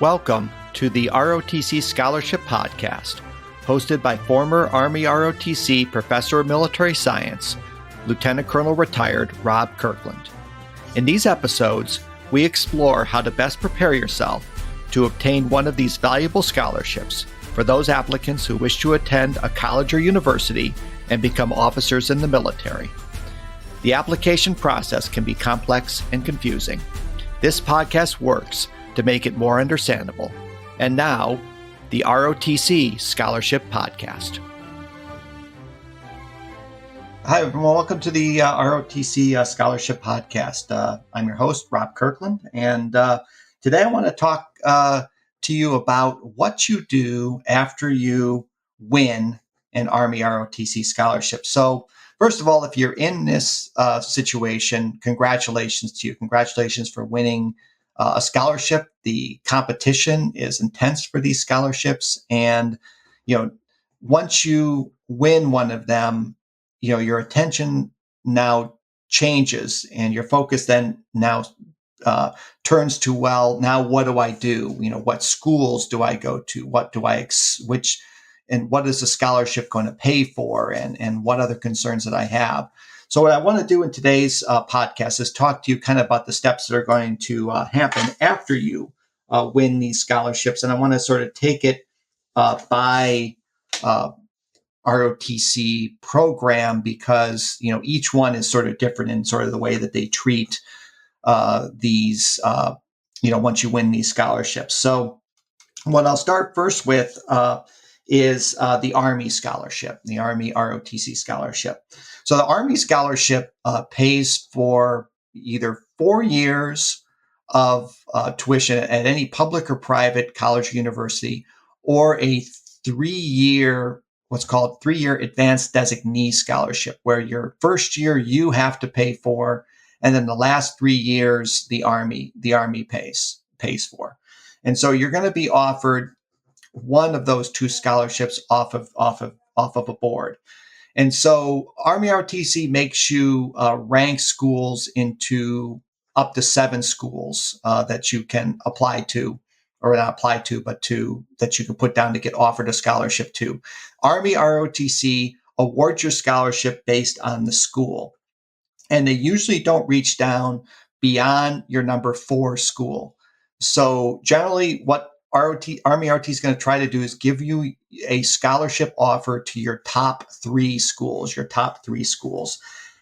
Welcome to the ROTC Scholarship Podcast, hosted by former Army ROTC Professor of Military Science, Lieutenant Colonel Retired Rob Kirkland. In these episodes, we explore how to best prepare yourself to obtain one of these valuable scholarships for those applicants who wish to attend a college or university and become officers in the military. The application process can be complex and confusing. This podcast works to make it more understandable. And now, the ROTC Scholarship Podcast. Hi, everyone. Welcome to the ROTC Scholarship Podcast. I'm your host, Rob Kirkland, and today I want to talk to you about what you do after you win an Army ROTC scholarship. So, first of all, if you're in this situation, congratulations to you. Congratulations for winning a scholarship. The competition is intense for these scholarships. And, once you win one of them, your attention now changes and your focus then now turns to, well, now what do I do? What schools do I go to? What do and what is the scholarship going to pay for? And what other concerns that I have? So what I want to do in today's podcast is talk to you kind of about the steps that are going to happen after you win these scholarships. And I want to sort of take it by ROTC program because, each one is sort of different in sort of the way that they treat these, once you win these scholarships. So what I'll start first with is the Army scholarship, the Army ROTC scholarship. So the Army scholarship pays for either 4 years of tuition at any public or private college or university, or a 3-year, what's called 3-year advanced designee scholarship, where your first year you have to pay for, and then the last 3 years the Army pays for. And so you're going to be offered one of those two scholarships off of a board. And so Army ROTC makes you rank schools into up to 7 schools that you can apply to, or not apply to, but that you can put down to get offered a scholarship to. Army ROTC awards your scholarship based on the school. And they usually don't reach down beyond your number 4 school. So generally what Army ROTC is going to try to do is give you a scholarship offer to your top 3 schools,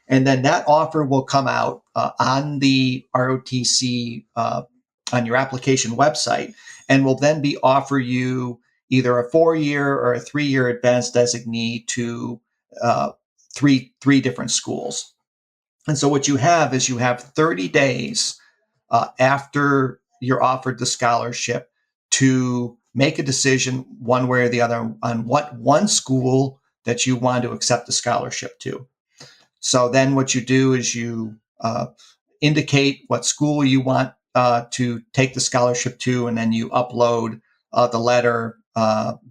And then that offer will come out on the ROTC, on your application website, and will then offer you either a 4-year or a 3-year advanced designee to three different schools. And so what you have is 30 days after you're offered the scholarship to make a decision one way or the other on what one school that you want to accept the scholarship to. So then what you do is you indicate what school you want to take the scholarship to, and then you upload the letter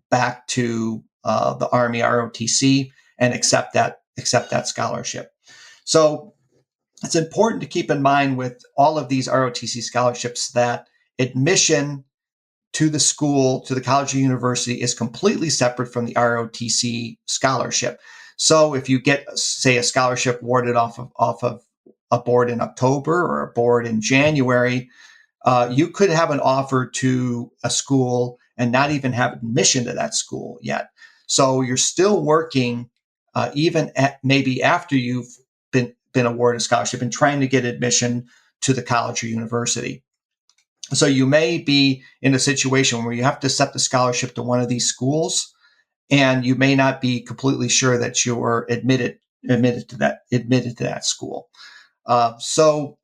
back to the Army ROTC and accept that scholarship. So it's important to keep in mind with all of these ROTC scholarships that admission to the school, to the college or university, is completely separate from the ROTC scholarship. So if you get, say, a scholarship awarded off of a board in October or a board in January, you could have an offer to a school and not even have admission to that school yet. So you're still working even maybe after you've been awarded a scholarship and trying to get admission to the college or university. So you may be in a situation where you have to accept the scholarship to one of these schools, and you may not be completely sure that you're admitted to that school. So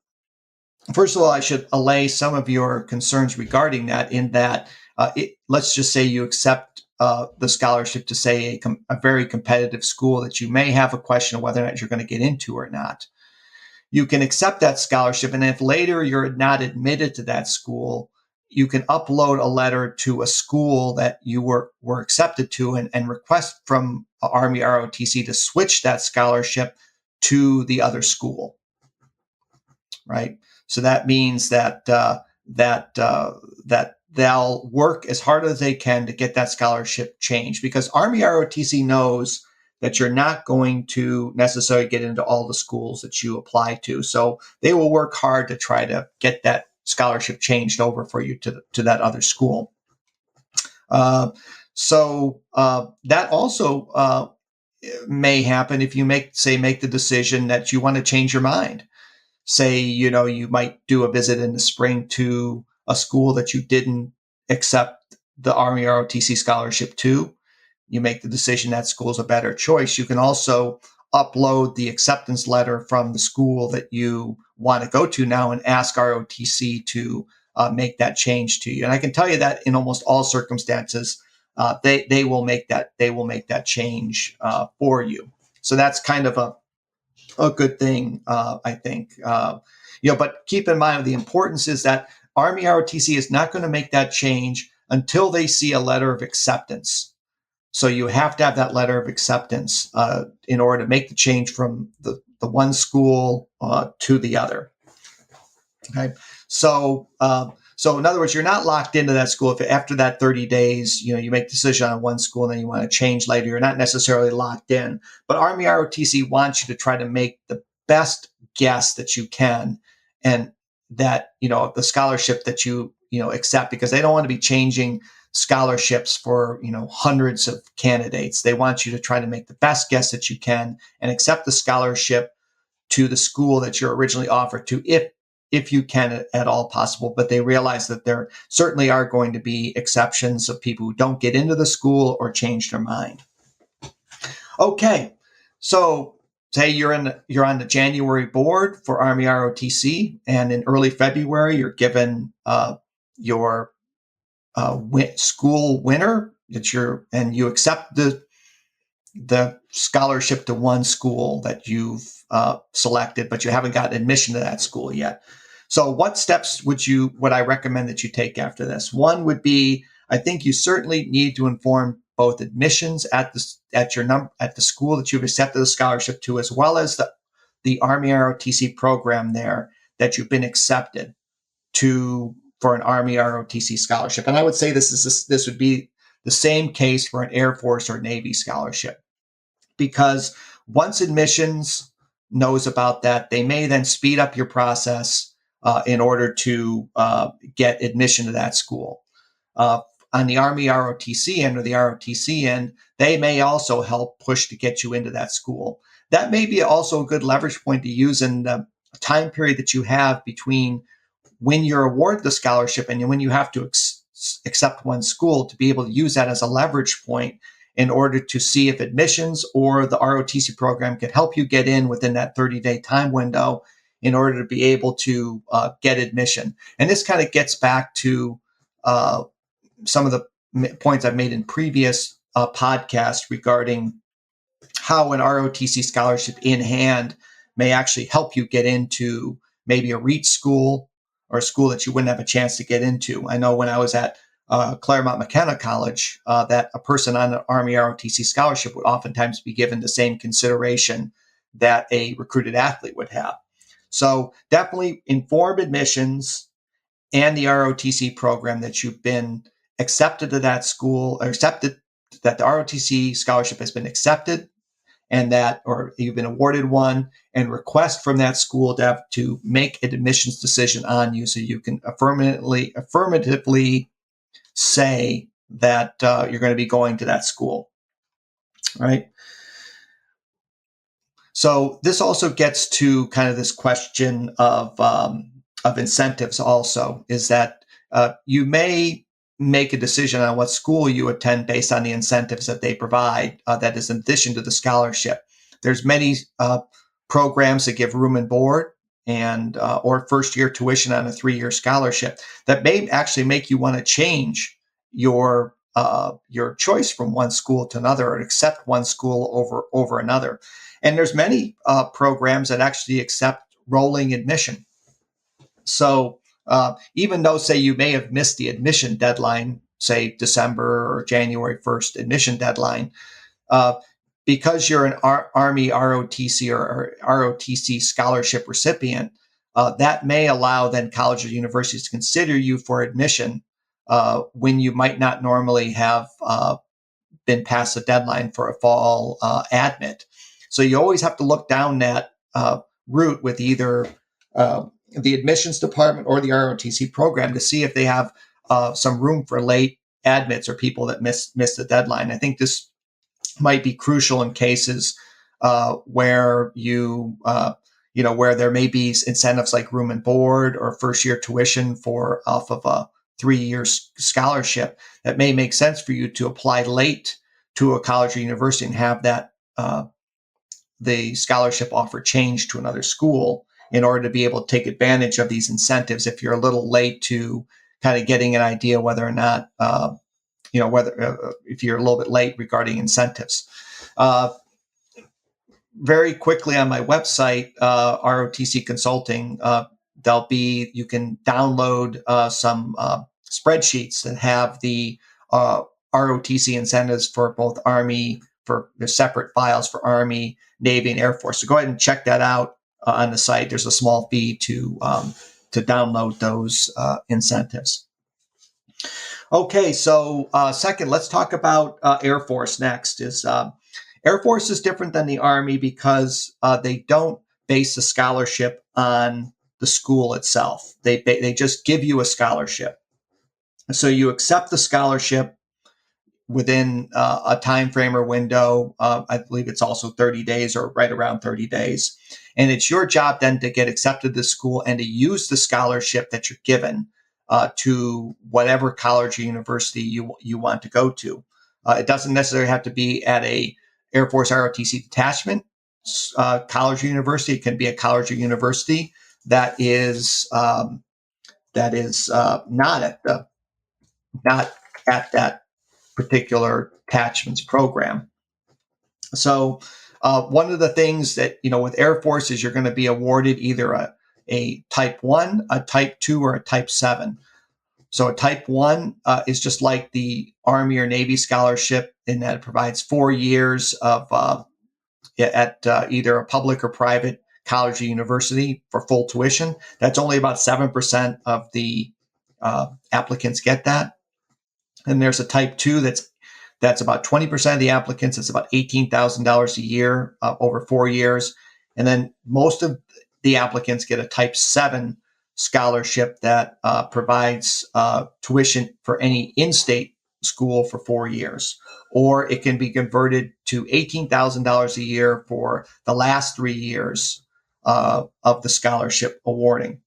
first of all, I should allay some of your concerns regarding that. In that, let's just say you accept the scholarship to, say, a very competitive school that you may have a question of whether or not you're going to get into or not. You can accept that scholarship, and if later you're not admitted to that school, you can upload a letter to a school that you were accepted to and request from Army ROTC to switch that scholarship to the other school, right? So that means that that they'll work as hard as they can to get that scholarship changed, because Army ROTC knows that you're not going to necessarily get into all the schools that you apply to. So they will work hard to try to get that scholarship changed over for you to that other school. That also may happen if you make the decision that you want to change your mind. Say, you might do a visit in the spring to a school that you didn't accept the Army ROTC scholarship to. You make the decision that school is a better choice. You can also upload the acceptance letter from the school that you want to go to now and ask ROTC to make that change to you. And I can tell you that in almost all circumstances, they will make that change for you. So that's kind of a good thing, I think. But keep in mind, the importance is that Army ROTC is not going to make that change until they see a letter of acceptance. So you have to have that letter of acceptance in order to make the change from the one school to the other. Okay. So in other words, you're not locked into that school. If after that 30 days, you make a decision on one school and then you want to change later, you're not necessarily locked in. But Army ROTC wants you to try to make the best guess that you can, and that, the scholarship that you accept, because they don't want to be changing scholarships for, hundreds of candidates. They want you to try to make the best guess that you can and accept the scholarship to the school that you're originally offered to, if you can at all possible. But they realize that there certainly are going to be exceptions of people who don't get into the school or change their mind. Okay, so say you're on the January board for Army ROTC, and in early February you're given your school winner and you accept the scholarship to one school that you've selected, but you haven't gotten admission to that school yet. So what steps would I recommend that you take after this? One would be, I think you certainly need to inform both admissions at the school that you've accepted the scholarship to, as well as the Army ROTC program there that you've been accepted to for an Army ROTC scholarship. And I would say this would be the same case for an Air Force or Navy scholarship, because once admissions knows about that, they may then speed up your process in order to get admission to that school. On the Army ROTC end or the ROTC end, they may also help push to get you into that school. That may be also a good leverage point to use in the time period that you have between when you're awarded the scholarship and when you have to accept one school, to be able to use that as a leverage point in order to see if admissions or the ROTC program can help you get in within that 30-day time window in order to be able to get admission. And this kind of gets back to some of the points I've made in previous podcasts regarding how an ROTC scholarship in hand may actually help you get into maybe a REACH school or a school that you wouldn't have a chance to get into. I know when I was at Claremont McKenna College, that a person on an Army ROTC scholarship would oftentimes be given the same consideration that a recruited athlete would have. So definitely inform admissions and the ROTC program that you've been accepted to that school, or accepted that the ROTC scholarship has been accepted, and or you've been awarded one, and request from that school to make an admissions decision on you, so you can affirmatively say that you're going to be going to that school, right? So this also gets to kind of this question of incentives. Also, is that you may make a decision on what school you attend based on the incentives that they provide. That is in addition to the scholarship. There's many programs that give room and board and or first-year tuition on a 3-year scholarship that may actually make you want to change your choice from one school to another, or accept one school over another. And there's many programs that actually accept rolling admission. So even though, say, you may have missed the admission deadline, say December or January 1st admission deadline, because you're an Army ROTC or ROTC scholarship recipient, that may allow then colleges or universities to consider you for admission when you might not normally have been past the deadline for a fall admit. So you always have to look down that route with either the admissions department or the ROTC program to see if they have some room for late admits or people that miss the deadline. I think this might be crucial in cases where where there may be incentives like room and board or first year tuition for off of a 3-year scholarship. That may make sense for you to apply late to a college or university and have that the scholarship offer changed to another school in order to be able to take advantage of these incentives if you're a little late to kind of getting an idea whether or not if you're a little bit late regarding incentives. Very quickly on my website, ROTC Consulting, you can download some spreadsheets that have the ROTC incentives for both Army, for the separate files for Army, Navy, and Air Force. So go ahead and check that out on the site. There's a small fee to download those incentives. Okay, so second, let's talk about Air Force next. Air Force is different than the Army because they don't base the scholarship on the school itself. They just give you a scholarship. So you accept the scholarship within a time frame or window. I believe it's also 30 days or right around 30 days. And it's your job then to get accepted to school and to use the scholarship that you're given to whatever college or university you want to go to. It doesn't necessarily have to be at a Air Force ROTC detachment college or university. It can be a college or university that is not at that particular attachments program. So one of the things that, with Air Force is you're going to be awarded either a Type 1, a Type 2, or a Type 7. So a Type 1 is just like the Army or Navy scholarship in that it provides 4 years of at either a public or private college or university for full tuition. That's only about 7% of the applicants get that. And there's a Type 2 that's about 20% of the applicants. It's about $18,000 a year over 4 years. And then most of the applicants get a Type 7 scholarship that provides tuition for any in-state school for 4 years. Or it can be converted to $18,000 a year for the last 3 years of the scholarship awarding.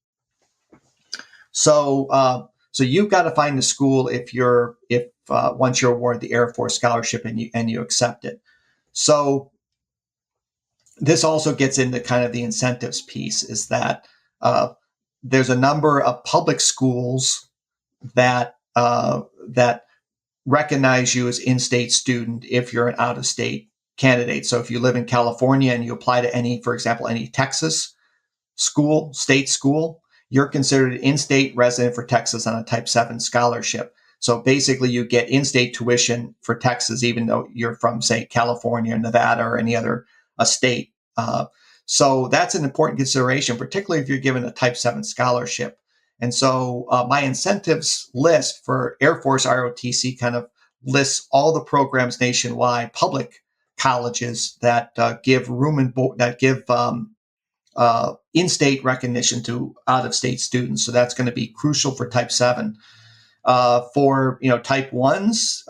So you've got to find the school if once you're awarded the Air Force scholarship and you accept it. So this also gets into kind of the incentives piece, is that there's a number of public schools that recognize you as in-state student if you're an out-of-state candidate. So if you live in California and you apply to for example, any Texas school, state school, you're considered an in-state resident for Texas on a Type 7 scholarship. So basically you get in-state tuition for Texas, even though you're from, say, California, Nevada, or any other state. So that's an important consideration, particularly if you're given a Type 7 scholarship. And so my incentives list for Air Force ROTC kind of lists all the programs nationwide, public colleges that give room and board, that give in-state recognition to out-of-state students. So that's going to be crucial for Type 7. For Type 1s,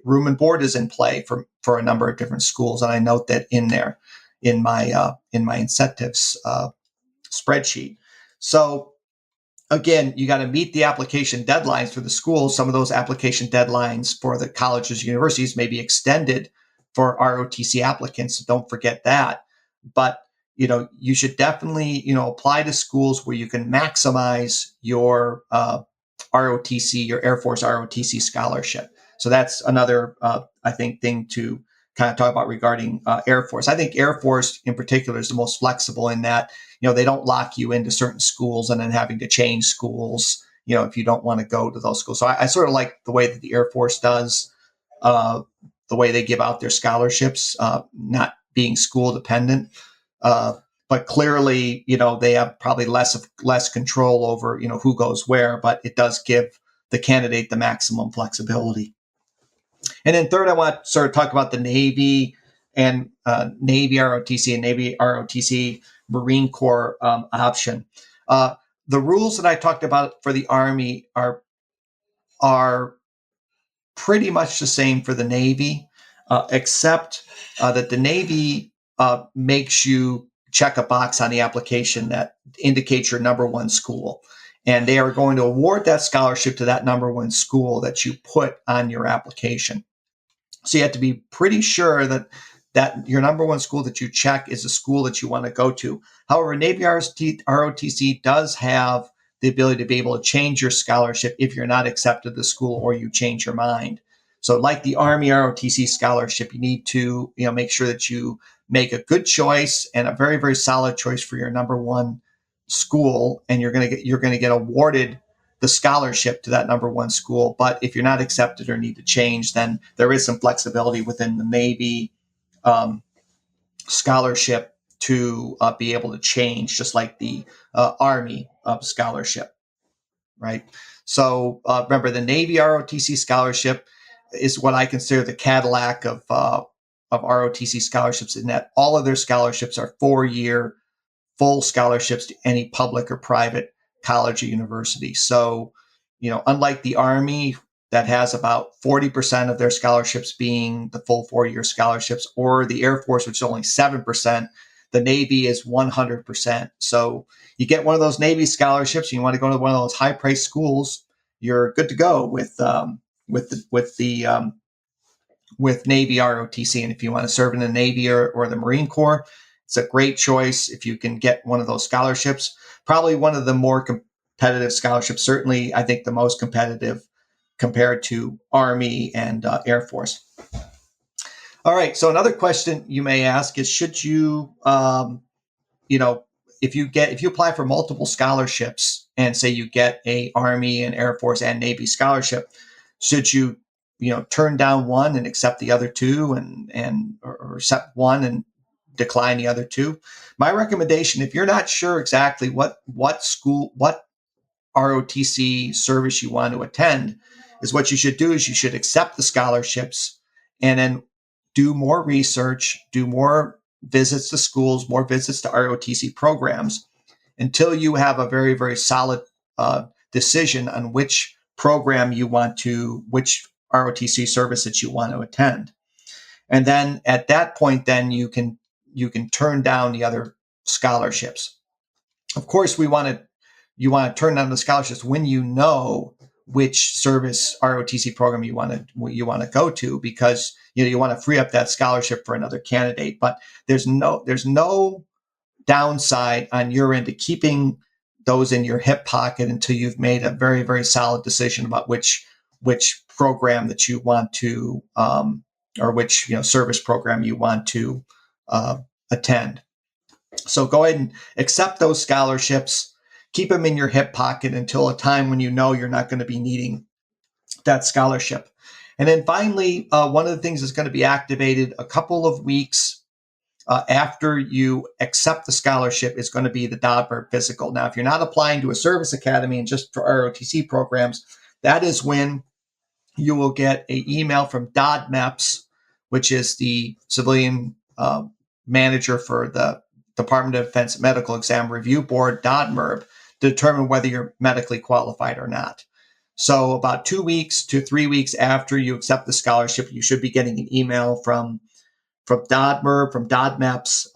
room and board is in play for a number of different schools, and I note that in there in my incentives spreadsheet. So again, you got to meet the application deadlines for the schools. Some of those application deadlines for the colleges, universities may be extended for ROTC applicants. So don't forget that. But you should definitely apply to schools where you can maximize your ROTC, your Air Force ROTC scholarship. So that's another, I think, thing to kind of talk about regarding Air Force. I think Air Force in particular is the most flexible in that, they don't lock you into certain schools and then having to change schools, if you don't want to go to those schools. So I sort of like the way that the Air Force does, the way they give out their scholarships, not being school dependent. but clearly, they have probably less control over, who goes where, but it does give the candidate the maximum flexibility. And then third, I want to sort of talk about the Navy and Navy ROTC and Navy ROTC Marine Corps option. The rules that I talked about for the Army are pretty much the same for the Navy, except that the Navy makes you check a box on the application that indicates your number one school. And they are going to award that scholarship to that number one school that you put on your application. So you have to be pretty sure that your number one school that you check is a school that you want to go to. However, Navy ROTC does have the ability to be able to change your scholarship if you're not accepted to the school or you change your mind. So like the Army ROTC scholarship, you need to make sure that you make a good choice and a very, very solid choice for your number one school, and you're going to get awarded the scholarship to that number one school. But if you're not accepted or need to change, then there is some flexibility within the Navy scholarship to be able to change, just like the Army scholarship, right? So remember, the Navy ROTC scholarship is what I consider the Cadillac of ROTC scholarships, in that all of their scholarships are 4-year full scholarships to any public or private college or university. So, unlike the Army that has about 40% of their scholarships being the full 4-year scholarships, or the Air Force, which is only 7%, the Navy is 100%. So you get one of those Navy scholarships and you want to go to one of those high-priced schools, you're good to go with Navy ROTC. And if you want to serve in the Navy or the Marine Corps, it's a great choice if you can get one of those scholarships. Probably one of the more competitive scholarships, certainly I think the most competitive compared to Army and Air Force. All right, so another question you may ask is, should you, if you apply for multiple scholarships and say you get a Army and Air Force and Navy scholarship, should you, turn down one and accept the other two, or accept one and decline the other two? My recommendation, if you're not sure exactly what ROTC service you want to attend, is what you should do is you should accept the scholarships and then do more research, do more visits to schools, more visits to ROTC programs, until you have a very, very solid decision on which program which ROTC service that you want to attend. And then at that point, then you can turn down the other scholarships. Of course, you want to turn down the scholarships when you know which service ROTC program you want to go to, because you want to free up that scholarship for another candidate. But there's no downside on your end to keeping those in your hip pocket until you've made a very, very solid decision about which program that you want to or which service program you want to attend. So go ahead and accept those scholarships. Keep them in your hip pocket until a time when you know you're not going to be needing that scholarship. And then finally, one of the things that's going to be activated a couple of weeks after you accept the scholarship is going to be the DODMER physical. Now, if you're not applying to a service academy and just for ROTC programs, that is when you will get an email from DODMEPS, which is the civilian manager for the Department of Defense Medical Exam Review Board, DODMERB, to determine whether you're medically qualified or not. So about 2 weeks to 3 weeks after you accept the scholarship, you should be getting an email from DODMERB, from DODMEPS,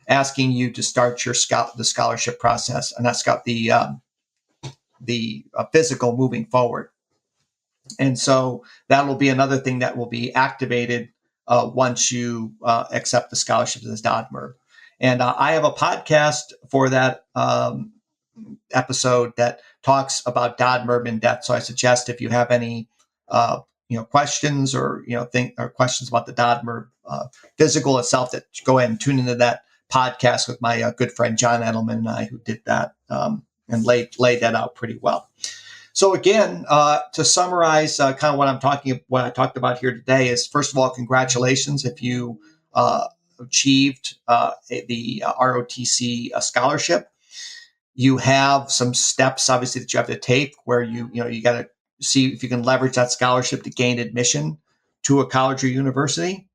asking you to start the scholarship process, and that's got the physical moving forward. And so that will be another thing that will be activated once you accept the scholarships as DODMERB. And I have a podcast for that episode that talks about DODMERB in depth. So I suggest if you have any questions or questions about the DODMERB physical itself, that go ahead and tune into that podcast with my good friend John Edelman and I, who did that and laid that out pretty well. So again, to summarize, kind of what I talked about here today is, first of all, congratulations if you achieved the ROTC scholarship, you have some steps, obviously, that you have to take where you got to see if you can leverage that scholarship to gain admission to a college or university.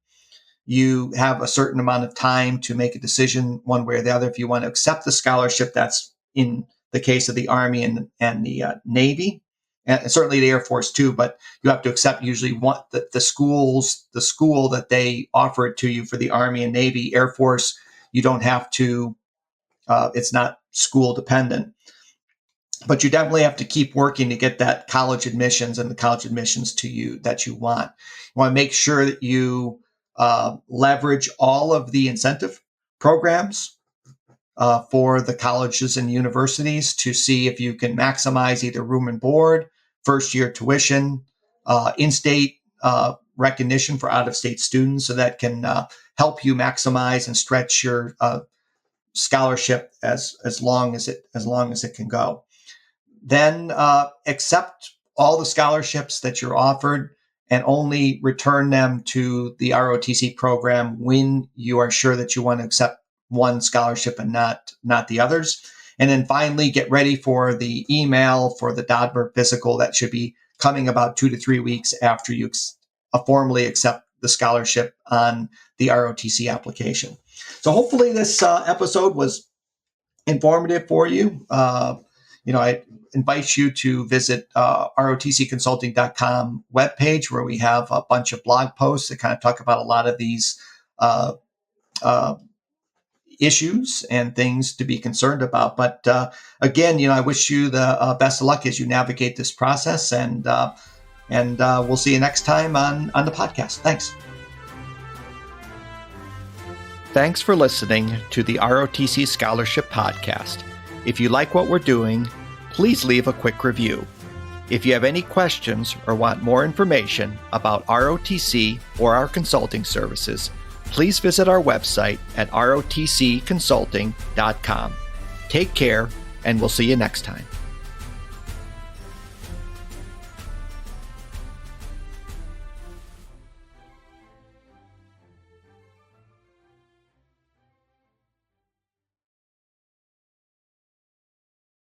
You have a certain amount of time to make a decision one way or the other if you want to accept the scholarship. That's in the case of the Army and the Navy, and certainly the Air Force too. But you have to accept usually the school that they offer it to you. For the Army and Navy. Air Force, you don't have to. It's not school dependent. But you definitely have to keep working to get that college admissions and the college admissions to you that you want. You want to make sure that you leverage all of the incentive programs for the colleges and universities to see if you can maximize either room and board, first year tuition, in-state recognition for out-of-state students, so that can help you maximize and stretch your scholarship as long as it can go. Then accept all the scholarships that you're offered and only return them to the ROTC program when you are sure that you want to accept one scholarship and not the others. And then finally, get ready for the email for the Dodmer physical that should be coming about 2 to 3 weeks after you formally accept the scholarship on the ROTC application. So hopefully this episode was informative for you. I invite you to visit rotcconsulting.com webpage, where we have a bunch of blog posts that kind of talk about a lot of these issues and things to be concerned about. But again, I wish you the best of luck as you navigate this process, and we'll see you next time on the podcast. Thanks. Thanks for listening to the ROTC Scholarship Podcast. If you like what we're doing, please leave a quick review. If you have any questions or want more information about ROTC or our consulting services, please visit our website at rotcconsulting.com. Take care, and we'll see you next time.